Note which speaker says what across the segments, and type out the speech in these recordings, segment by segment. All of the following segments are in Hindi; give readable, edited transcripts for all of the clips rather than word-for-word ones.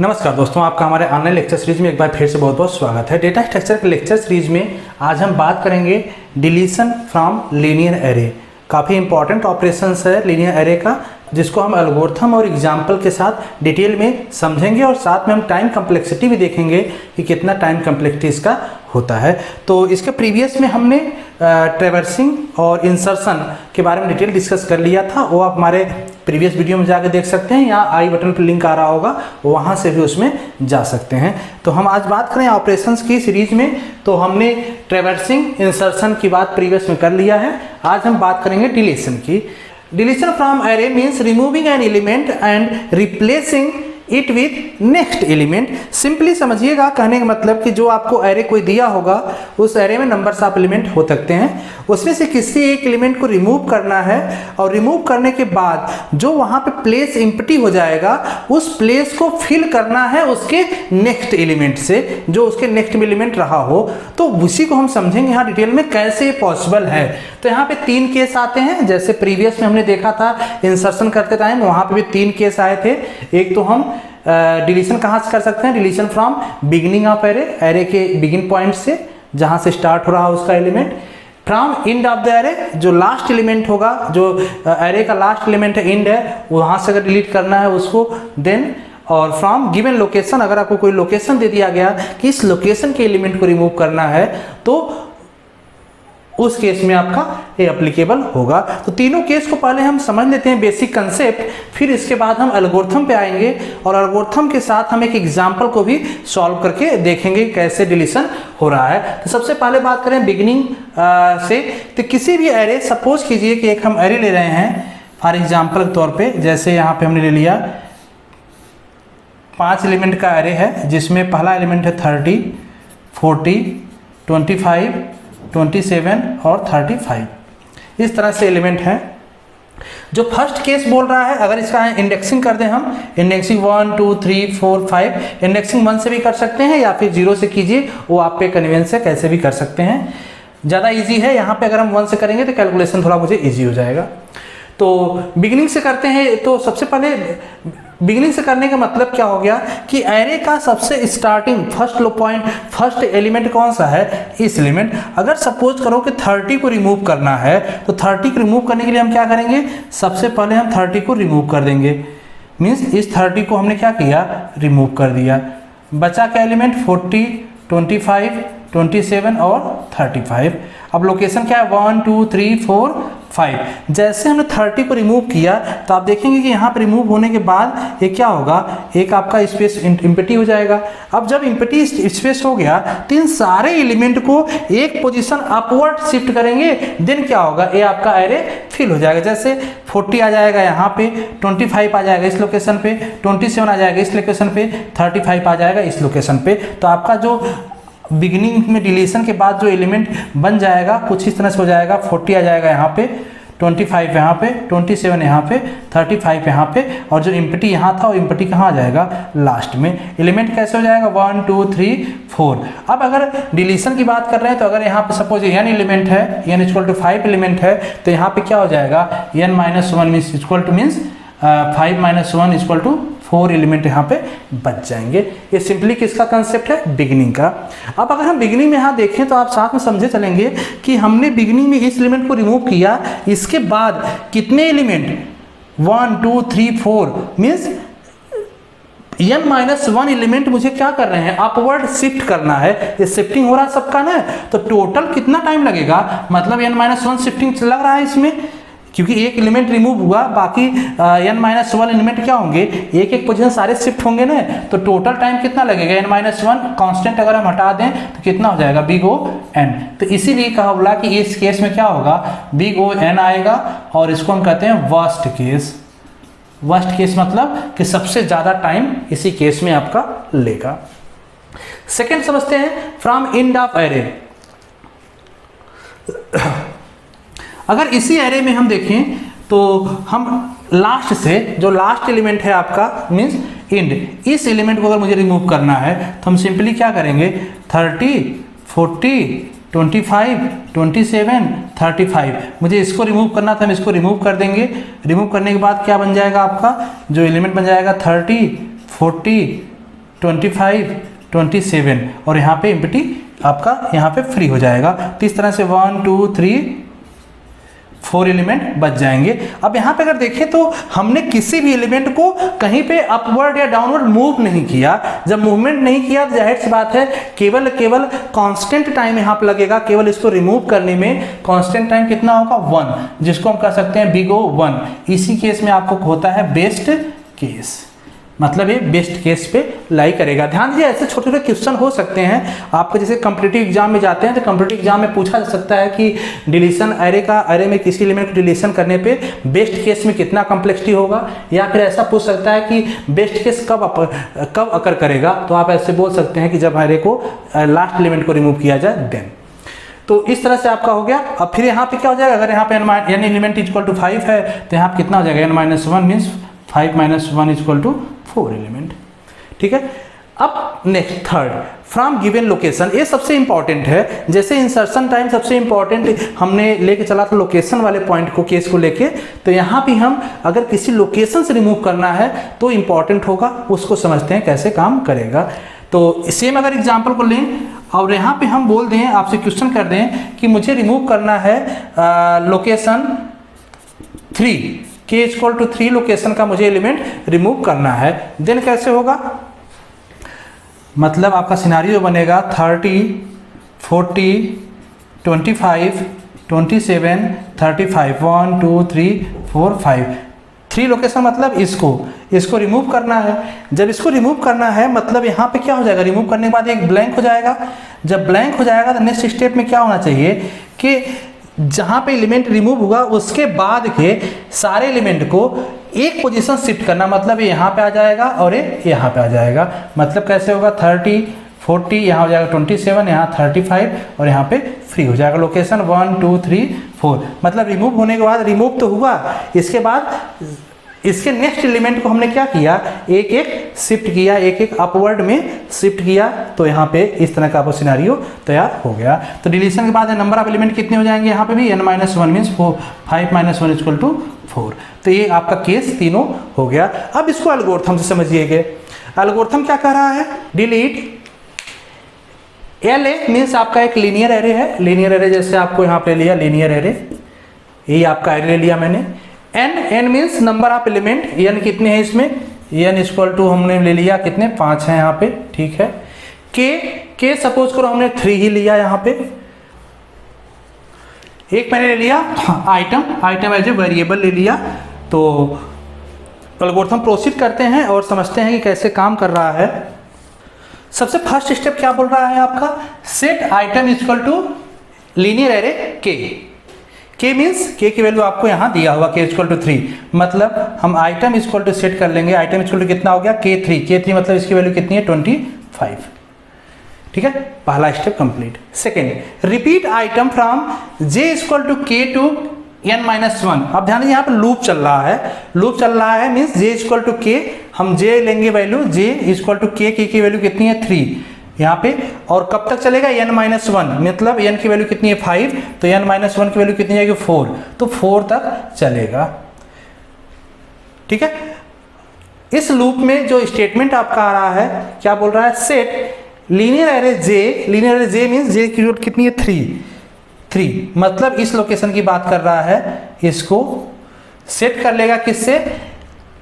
Speaker 1: नमस्कार दोस्तों, आपका हमारे ऑनलाइन लेक्चर सीरीज में एक बार फिर से बहुत बहुत स्वागत है। डेटा स्ट्रक्चर के लेक्चर सीरीज में आज हम बात करेंगे डिलीशन फ्रॉम लीनियर एरे। काफ़ी इंपॉर्टेंट ऑपरेशंस है लीनियर एरे का, जिसको हम एल्गोरिथम और एग्जाम्पल के साथ डिटेल में समझेंगे और साथ में हम टाइम कम्प्लेक्सिटी भी देखेंगे कि कितना टाइम कम्प्लेक्सिटी इसका होता है। तो इसके प्रीवियस में हमने ट्रैवर्सिंग और इंसर्शन के बारे में डिटेल डिस्कस कर लिया था। वो आप हमारे प्रीवियस वीडियो में जाकर देख सकते हैं, यहाँ आई बटन पर लिंक आ रहा होगा, वहाँ से भी उसमें जा सकते हैं। तो हम आज बात करें ऑपरेशंस की सीरीज में, तो हमने ट्रैवर्सिंग इंसर्शन की बात प्रीवियस में कर लिया है। आज हम बात करेंगे डिलीशन की। Deletion from array means removing an element and replacing it with next element. Simply समझिएगा, कहने का मतलब कि जो आपको एरे कोई दिया होगा, उस एरे में नंबर्स ऑफ एलिमेंट हो सकते हैं, उसमें से किसी एक एलिमेंट को रिमूव करना है और रिमूव करने के बाद जो वहाँ पे प्लेस एम्प्टी हो जाएगा, उस प्लेस को फिल करना है उसके नेक्स्ट एलिमेंट से, जो उसके नेक्स्ट में एलिमेंट रहा हो। तो उसी को हम समझेंगे यहाँ डिटेल में कैसे पॉसिबल है। तो यहाँ पे 3 केस आते हैं, जैसे प्रीवियस में हमने देखा था इंसर्शन करते टाइम, वहाँ पे भी 3 केस आए थे। एक तो हम डिलीशन कहाँ से कर सकते हैं, deletion from beginning of array, array के बिगिन पॉइंट से, जहाँ से स्टार्ट हो रहा है उसका element, from end of the array, जो लास्ट एलिमेंट होगा, जो एरे का लास्ट एलिमेंट है, एंड है, वहाँ से अगर डिलीट करना है उसको, देन और फ्रॉम गिवन लोकेशन, अगर आपको कोई लोकेशन दे दिया गया कि इस लोकेशन के एलिमेंट को रिमूव करना है, तो उस केस में आपका ये एप्लीकेबल होगा। तो तीनों केस को पहले हम समझ लेते हैं बेसिक कंसेप्ट, फिर इसके बाद हम एल्गोरिथम पे आएंगे और एल्गोरिथम के साथ हम एक एग्जांपल को भी सॉल्व करके देखेंगे कैसे डिलीशन हो रहा है। तो सबसे पहले बात करें बिगिनिंग से, तो किसी भी एरे, सपोज कीजिए कि एक हम एरे ले रहे हैं फॉर एग्जाम्पल के तौर पर, जैसे यहाँ पे हमने ले लिया 5 एलिमेंट का एरे है, जिसमें पहला एलिमेंट है 30, 40, 25, 27 और 35। इस तरह से एलिमेंट हैं। जो फर्स्ट केस बोल रहा है, अगर इसका इंडेक्सिंग कर दें हम, इंडेक्सिंग 1 2 3 4 5, इंडेक्सिंग 1 से भी कर सकते हैं या फिर 0 से कीजिए, वो आप पे कन्वीनियंस है, कैसे भी कर सकते हैं। ज़्यादा इजी है, यहाँ पे अगर हम 1 से करेंगे तो कैलकुलेशन थोड़ा मुझे ईजी हो जाएगा। तो बिगिनिंग से करते हैं, तो सबसे पहले बिगिनिंग से करने का मतलब क्या हो गया कि एरे का सबसे स्टार्टिंग फर्स्ट लो पॉइंट, फर्स्ट एलिमेंट कौन सा है, इस एलिमेंट। अगर सपोज करो कि 30 को रिमूव करना है, तो 30 को रिमूव करने के लिए हम क्या करेंगे, सबसे पहले हम 30 को रिमूव कर देंगे। मीन्स इस 30 को हमने क्या किया, रिमूव कर दिया। बचा क्या एलिमेंट, 40, 25, 27 और 35। अब लोकेशन क्या है, 1 2 3 4 5। जैसे हमने 30 को रिमूव किया, तो आप देखेंगे कि यहाँ पर रिमूव होने के बाद ये क्या होगा, एक आपका स्पेस एम्प्टी हो जाएगा। अब जब एम्प्टी स्पेस हो गया, तो इन सारे एलिमेंट को एक पोजीशन अपवर्ड शिफ्ट करेंगे, देन क्या होगा, ये आपका एरे फिल हो जाएगा। जैसे 40 आ जाएगा यहाँ पे, 25 आ जाएगा इस लोकेशन पे, 27 आ जाएगा इस लोकेशन पे, 35 आ जाएगा इस लोकेशन पे। तो आपका जो बिगिनिंग में डिलीशन के बाद जो एलिमेंट बन जाएगा कुछ इस तरह से हो जाएगा, 40 आ जाएगा यहाँ पे, 25 यहाँ पे, 27 यहाँ पे, 35 यहाँ पे, और जो एम्प्टी यहाँ था वो एम्प्टी कहाँ आ जाएगा, लास्ट में। एलिमेंट कैसे हो जाएगा, 1 2 3 4। अब अगर डिलीशन की बात कर रहे हैं, तो अगर यहाँ पे सपोज n एलिमेंट है, n इक्वल टू 5 एलिमेंट है, तो यहाँ पे क्या हो जाएगा, n - 1 means equal to means 5 - 1 equal to 4 element यहाँ पे बच जाएंगे। ये सिंपली किसका कंसेप्ट है, बिगिनिंग का। अब अगर हम बिगिनिंग में यहाँ देखें, तो आप साथ में समझे चलेंगे कि हमने बिगिनिंग में इस एलिमेंट को रिमूव किया, इसके बाद कितने एलिमेंट, 1 2 3 4, मीन्स n - 1 एलिमेंट मुझे क्या कर रहे हैं, अपवर्ड शिफ्ट करना है। ये शिफ्टिंग हो रहा है सबका ना, तो टोटल कितना टाइम लगेगा, मतलब n - 1 शिफ्टिंग लग रहा है इसमें, क्योंकि एक एलिमेंट रिमूव हुआ, बाकी n - 1 एलिमेंट क्या होंगे, एक एक पोजीशन सारे शिफ्ट होंगे ना, तो टोटल टाइम कितना लगेगा, n - 1 कांस्टेंट अगर हम हटा दें तो कितना हो जाएगा, बिग O n। तो इसीलिए कहा बोला कि इस केस में क्या होगा, बिग O n आएगा, और इसको हम कहते हैं वर्स्ट केस। वर्स्ट केस मतलब कि सबसे ज़्यादा टाइम इसी केस में आपका लेगा। सेकेंड समझते हैं, फ्रॉम एंड ऑफ एरे। अगर इसी एरे में हम देखें, तो हम लास्ट से, जो लास्ट एलिमेंट है आपका मीन्स एंड, इस एलिमेंट को अगर मुझे रिमूव करना है, तो हम सिंपली क्या करेंगे, 30 40 25 27 35, मुझे इसको रिमूव करना था, हम इसको रिमूव कर देंगे। रिमूव करने के बाद क्या बन जाएगा आपका, जो एलिमेंट बन जाएगा 30 40 25, 27 और यहाँ पे एम्प्टी आपका यहाँ पे फ्री हो जाएगा। तो इस तरह से 1 2 3 4 एलिमेंट बच जाएंगे। अब यहाँ पे अगर देखें तो हमने किसी भी एलिमेंट को कहीं पे अपवर्ड या डाउनवर्ड मूव नहीं किया। जब मूवमेंट नहीं किया तो जाहिर सी बात है केवल कांस्टेंट टाइम यहाँ पे लगेगा। केवल इसको रिमूव करने में कांस्टेंट टाइम कितना होगा 1, जिसको हम कह सकते हैं बिग O 1। इसी केस में आपको होता है बेस्ट केस, मतलब ये बेस्ट केस पे लाई करेगा। ध्यान दीजिए ऐसे छोटे छोटे क्वेश्चन हो सकते हैं आपको, जैसे कॉम्पिटिटिव एग्जाम में जाते हैं तो कॉम्पिटिटिव एग्जाम में पूछा जा सकता है कि डिलीशन एरे में किसी एलिमेंट को डिलीशन करने पे बेस्ट केस में कितना कॉम्प्लेक्सिटी होगा, या फिर ऐसा पूछ सकता है कि बेस्ट केस कब अकर करेगा। तो आप ऐसे बोल सकते हैं कि जब एरे को लास्ट एलिमेंट को रिमूव किया जाए देन। तो इस तरह से आपका हो गया। अब फिर यहाँ पे क्या हो जाएगा, अगर यहाँ पे n एलिमेंट इक्वल टू 5 है तो यहाँ पे कितना हो जाएगा n-1 means 5 - 1 equal to 4 element. ठीक है। अब next third, from given location, ये सबसे इंपॉर्टेंट है। जैसे इंसर्शन टाइम सबसे इंपॉर्टेंट हमने लेके चला था लोकेशन वाले पॉइंट को, केस को लेके, तो यहाँ भी हम अगर किसी लोकेशन से रिमूव करना है तो इंपॉर्टेंट होगा, उसको समझते हैं कैसे काम करेगा। तो सेम अगर एग्जाम्पल को लें और यहाँ पे हम बोल दें, आपसे क्वेश्चन कर दें कि मुझे रिमूव करना है location 3, k equal to 3 location का मुझे एलिमेंट रिमूव करना है, देन कैसे होगा, मतलब आपका सिनारियो बनेगा 30, 40, 25, 27, 35, 1 2 3 4 5, 3 लोकेशन मतलब इसको रिमूव करना है। जब इसको रिमूव करना है मतलब यहाँ पे क्या हो जाएगा, रिमूव करने के बाद एक ब्लैंक हो जाएगा। जब ब्लैंक हो जाएगा तो नेक्स्ट स्टेप में क्या होना चाहिए कि जहाँ पे एलिमेंट रिमूव हुआ उसके बाद के सारे एलिमेंट को एक पोजीशन शिफ्ट करना, मतलब ये यहाँ पे आ जाएगा और ये यहाँ पे आ जाएगा। मतलब कैसे होगा, 30, 40, यहाँ हो जाएगा 27, यहाँ 35 और यहाँ पे फ्री हो जाएगा लोकेशन 1 2 3 4। मतलब रिमूव होने के बाद, रिमूव तो हुआ, इसके बाद इसके नेक्स्ट एलिमेंट को हमने क्या किया, एक एक शिफ्ट किया, एक एक अपवर्ड में शिफ्ट किया, तो यहाँ पे इस तरह का आपको सिनारियो तैयार हो गया। तो डिलीशन के बाद नंबर ऑफ एलिमेंट कितने हो जाएंगे, यहाँ पे भी n-1 मीन्स 5 - 1 इक्वल टू 4। तो ये आपका केस तीनों हो गया। अब इसको एल्गोरिथम से समझिएगा। एल्गोरिथम क्या कह रहा है, डिलीट LA मीन्स आपका एक लीनियर एरे है। लीनियर एरे जैसे आपको यहाँ पे लिया लीनियर एरे, यही आपका एरे ले लिया मैंने। n means number of element, n कितने हैं इसमें, n इक्वल टू हमने ले लिया कितने, 5 हैं यहाँ पे। ठीक है। k सपोज करो हमने 3 ही लिया यहाँ पे। एक मैंने ले लिया आइटम एज ए वेरिएबल ले लिया। तो एल्गोरिथम प्रोसीड करते हैं और समझते हैं कि कैसे काम कर रहा है। सबसे फर्स्ट स्टेप क्या बोल रहा है आपका, set item equal to linear array k means k की वैल्यू आपको यहाँ दिया हुआ k इक्वल टू 3, मतलब हम आइटम इक्वल टू सेट कर लेंगे। आइटम इक्वल टू कितना हो गया, k3 मतलब इसकी वैल्यू कितनी है 25। ठीक है, पहला step complete. Second, repeat item from j equal to k to n-1। अब ध्यान दीजिए यहाँ पे लूप चल रहा है means j equal to k, हम j लेंगे value j equal to k की वैल्यू कितनी है 3 यहाँ पे, और कब तक चलेगा n-1, मतलब n की वैल्यू कितनी है 5, तो n-1 की वैल्यू कितनी जाएगी 4, तो 4 तक चलेगा। ठीक है। इस लूप में जो स्टेटमेंट आपका आ रहा है क्या बोल रहा है, set linear array j means j की वैल्यू कितनी है 3, मतलब इस लोकेशन की बात कर रहा है, इसको सेट कर लेगा किससे,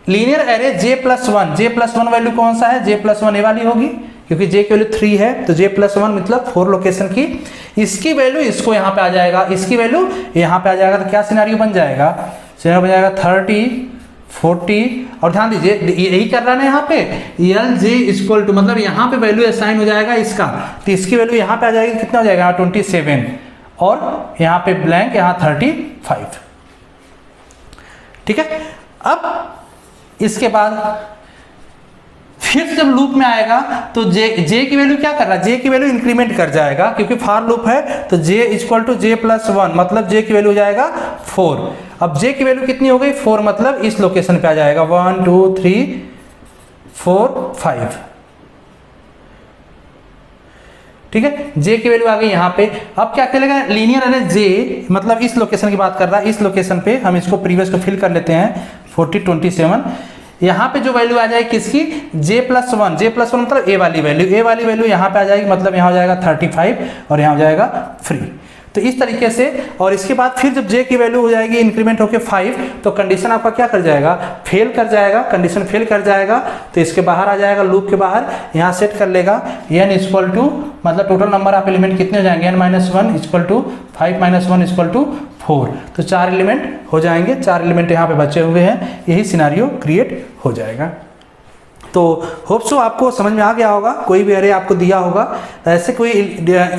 Speaker 1: लीनियर एरे j+1 वैल्यू कौन सा है, j+1 ये वाली होगी, क्योंकि j की वैल्यू 3 है तो j+1 मतलब 4 लोकेशन की, इसकी वैल्यू इसको यहाँ पे आ जाएगा, इसकी वैल्यू यहाँ पे आ जाएगा। तो क्या सिनेरियो बन जाएगा, 30, 40, और ध्यान दीजिए यही कर रहा है ना यहाँ पे LJ इक्वल टू, मतलब यहाँ पे वैल्यू असाइन हो जाएगा इसका, तो इसकी वैल्यू यहाँ पे आ जाएगी कितना हो जाएगा 27, और यहाँ पे ब्लैंक यहाँ 35। ठीक है। अब इसके बाद फिर जब लूप में आएगा तो j की वैल्यू क्या कर रहा है, j की वैल्यू इंक्रीमेंट कर जाएगा, क्योंकि फॉर लूप है तो j इक्वल टू j+1, मतलब j की वैल्यू हो जाएगा 4। अब j की वैल्यू कितनी हो गई 4, मतलब इस लोकेशन पे आ जाएगा 1 2 3 4 5। ठीक है, j की वैल्यू आ गई यहाँ पे। अब क्या करेगा, लीनियर एरे j, मतलब इस लोकेशन की बात कर रहा है, इस लोकेशन पे हम इसको प्रीवियस को फिल कर लेते हैं 40, 27, यहाँ पे जो वैल्यू आ जाएगी किसकी, j+1, j+1 मतलब a वाली वैल्यू यहाँ पे आ जाएगी, मतलब यहाँ हो जाएगा 35 और यहाँ हो जाएगा फ्री। तो इस तरीके से, और इसके बाद फिर जब j की वैल्यू हो जाएगी इंक्रीमेंट होकर 5, तो कंडीशन आपका क्या कर जाएगा, फेल कर जाएगा, कंडीशन फेल कर जाएगा, तो इसके बाहर आ जाएगा, लूप के बाहर यहाँ सेट कर लेगा n इक्वल टू, मतलब टोटल नंबर ऑफ एलिमेंट कितने हो जाएंगे, n-1 equal to 5 - 1 equal to 4, तो 4 एलिमेंट हो जाएंगे, 4 एलिमेंट यहाँ पे बचे हुए हैं, यही सिनारियो क्रिएट हो जाएगा। तो होप सो आपको समझ में आ गया होगा। कोई भी एरे आपको दिया होगा, ऐसे कोई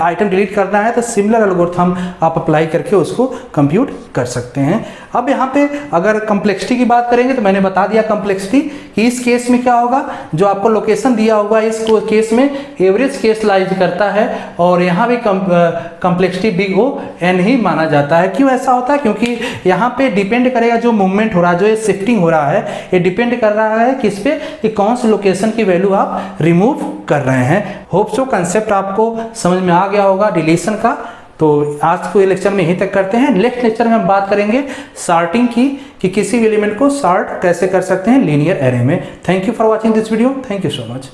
Speaker 1: आइटम डिलीट करना है तो सिमिलर एल्गोरिथम आप अप्लाई करके उसको कंप्यूट कर सकते हैं। अब यहाँ पे अगर कम्प्लेक्सिटी की बात करेंगे तो मैंने बता दिया कम्प्लेक्सिटी कि इस केस में क्या होगा, जो आपको लोकेशन दिया होगा इस केस में एवरेज केस लाइज करता है, और यहाँ भी कम्प्लेक्सिटी बिग O n ही माना जाता है। क्यों ऐसा होता है, क्योंकि यहाँ पे डिपेंड करेगा जो मूवमेंट हो रहा है, जो ये शिफ्टिंग हो रहा है, ये डिपेंड कर रहा है किस पे, कि कौन सी लोकेशन की वैल्यू आप रिमूव कर रहे हैं। होप सो कंसेप्ट आपको समझ में आ गया होगा डिलीशन का। तो आज को ये लेक्चर में यहीं तक करते हैं। नेक्स्ट लेक्चर में हम बात करेंगे सॉर्टिंग की, कि किसी भी एलिमेंट को सॉर्ट कैसे कर सकते हैं लीनियर एरे में। Thank you for watching this video, thank you so much.